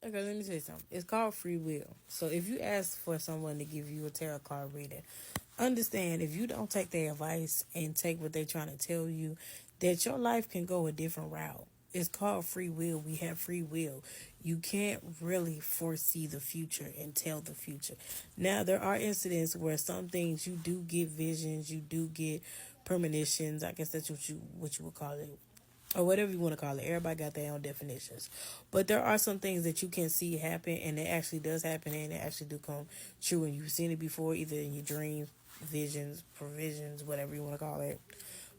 Okay, let me tell you something. It's called free will. So if you ask for someone to give you a tarot card reading, understand if you don't take their advice and take what they're trying to tell you, that your life can go a different route. It's called free will. We have free will. You can't really foresee the future and tell the future. Now there are incidents where some things you do get visions, you do get premonitions. I guess that's what you would call it, or whatever you want to call it. Everybody got their own definitions. But there are some things that you can see happen, and it actually does happen, and it actually do come true, and you've seen it before, either in your dreams, visions, provisions, whatever you want to call it.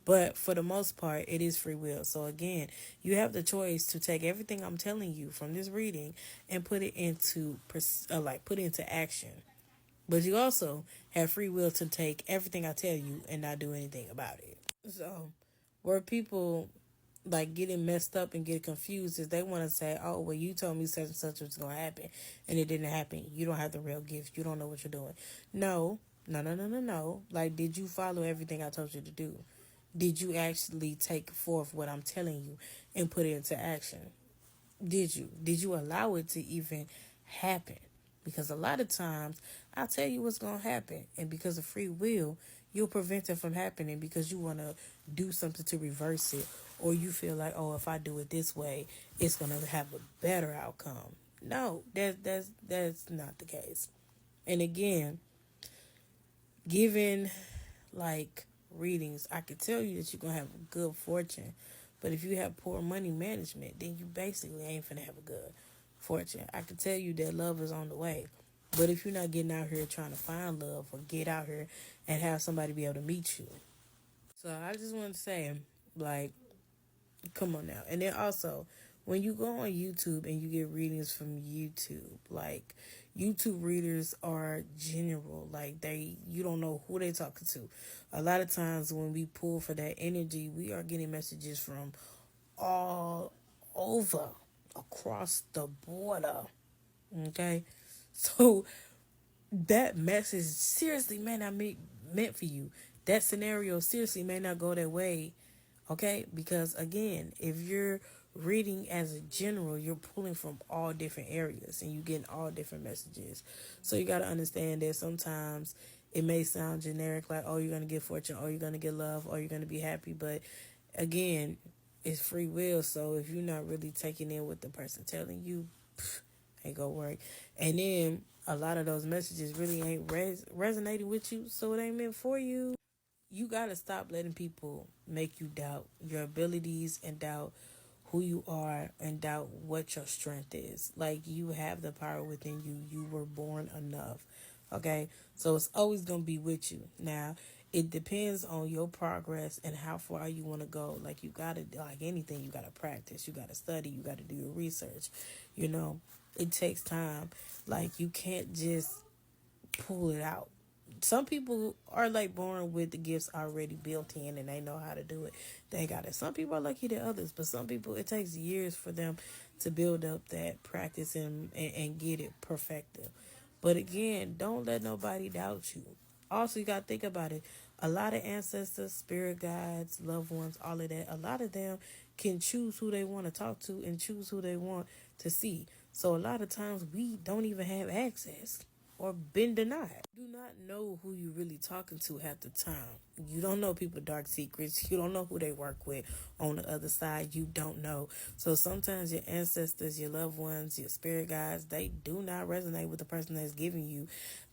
But for the most part, it is free will. So again, you have the choice to take everything I'm telling you from this reading and put it into put it into action. But you also have free will to take everything I tell you and not do anything about it. So where people like getting messed up and get confused is they want to say, oh, well, you told me such and such was going to happen and it didn't happen. You don't have the real gift. You don't know what you're doing. No, no, no, no, no, no. Like, did you follow everything I told you to do? Did you actually take forth what I'm telling you and put it into action? Did you? Did you allow it to even happen? Because a lot of times I'll tell you what's going to happen. And because of free will, you'll prevent it from happening because you want to do something to reverse it. Or you feel like, oh, if I do it this way, it's going to have a better outcome. No, that's not the case. And again, given like readings, I could tell you that you're going to have good fortune. But if you have poor money management, then you basically ain't finna have a good fortune. I can tell you that love is on the way. But if you're not getting out here trying to find love or get out here and have somebody be able to meet you. So I just want to say, like, come on now. And then also, when you go on YouTube and you get readings from YouTube, like YouTube readers are general. Like you don't know who they talking to. A lot of times when we pull for that energy, we are getting messages from all over, across the border. Okay, so that message seriously may not be meant for you. That scenario seriously may not go that way. Okay, because again, if you're reading as a general, you're pulling from all different areas and you're getting all different messages. So you got to understand that sometimes it may sound generic, like, oh, you're going to get fortune, or you're going to get love, or you're going to be happy. But again, it's free will. So if you're not really taking in what the person telling you, ain't gonna work. And then a lot of those messages really ain't resonating with you, so it ain't meant for you. You gotta stop letting people make you doubt your abilities and doubt who you are and doubt what your strength is. Like, you have the power within you. You were born enough. Okay? So it's always gonna be with you. Now, it depends on your progress and how far you want to go. Like, you gotta, like anything, you gotta practice, you gotta study, you gotta do your research. You know, it takes time. Like, you can't just pull it out. Some people are like born with the gifts already built in and they know how to do it. They got it. Some people are lucky than others, but some people it takes years for them to build up that practice and get it perfected. But again, don't let nobody doubt you. Also, you got to think about it. A lot of ancestors, spirit guides, loved ones, all of that, a lot of them can choose who they want to talk to and choose who they want to see. So a lot of times we don't even have access or been denied. You do not know who you really talking to half the time. You don't know people dark secrets. You don't know who they work with on the other side. You don't know. So sometimes your ancestors, your loved ones, your spirit guides, they do not resonate with the person that's giving you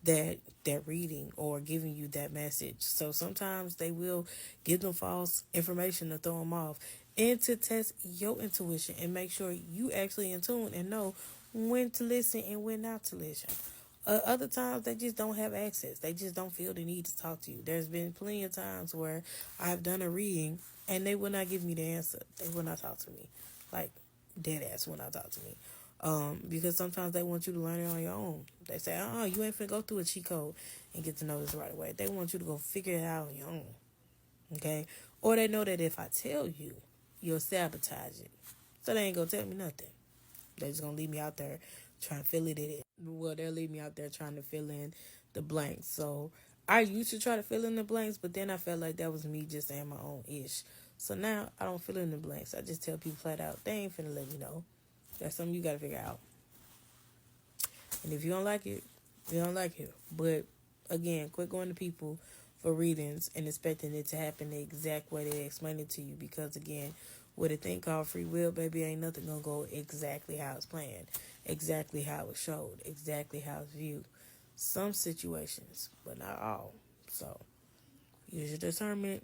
that reading or giving you that message. So sometimes they will give them false information to throw them off and to test your intuition and make sure you actually in tune and know when to listen and when not to listen. Other times they just don't have access. They just don't feel the need to talk to you. There's been plenty of times where I've done a reading and they will not give me the answer. They will not talk to me. Like, dead ass will not talk to me. Because sometimes they want you to learn it on your own. They say, oh, you ain't finna go through a cheat code and get to know this right away. They want you to go figure it out on your own. Okay? Or they know that if I tell you, you'll sabotage it. So they ain't gonna tell me nothing. They're just gonna leave me out there trying to fill it in. Well, they'll leave me out there trying to fill in the blanks. So I used to try to fill in the blanks, but then I felt like that was me just saying my own ish. So now I don't fill in the blanks. I just tell people flat out, they ain't finna let me know. That's something you gotta figure out. And if you don't like it, you don't like it. But again, quit going to people for readings and expecting it to happen the exact way they explain it to you. Because again, with a thing called free will, baby, ain't nothing gonna go exactly how it's planned, exactly how it's showed, exactly how it's viewed. Some situations, but not all. So use your discernment.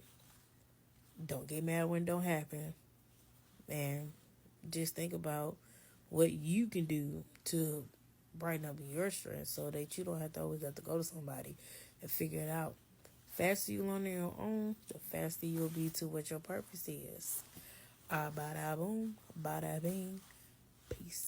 Don't get mad when it don't happen. And just think about what you can do to brighten up your stress so that you don't have to always have to go to somebody and figure it out. Faster you learn on your own, the faster you'll be to what your purpose is. Bada boom, bada bing. Peace.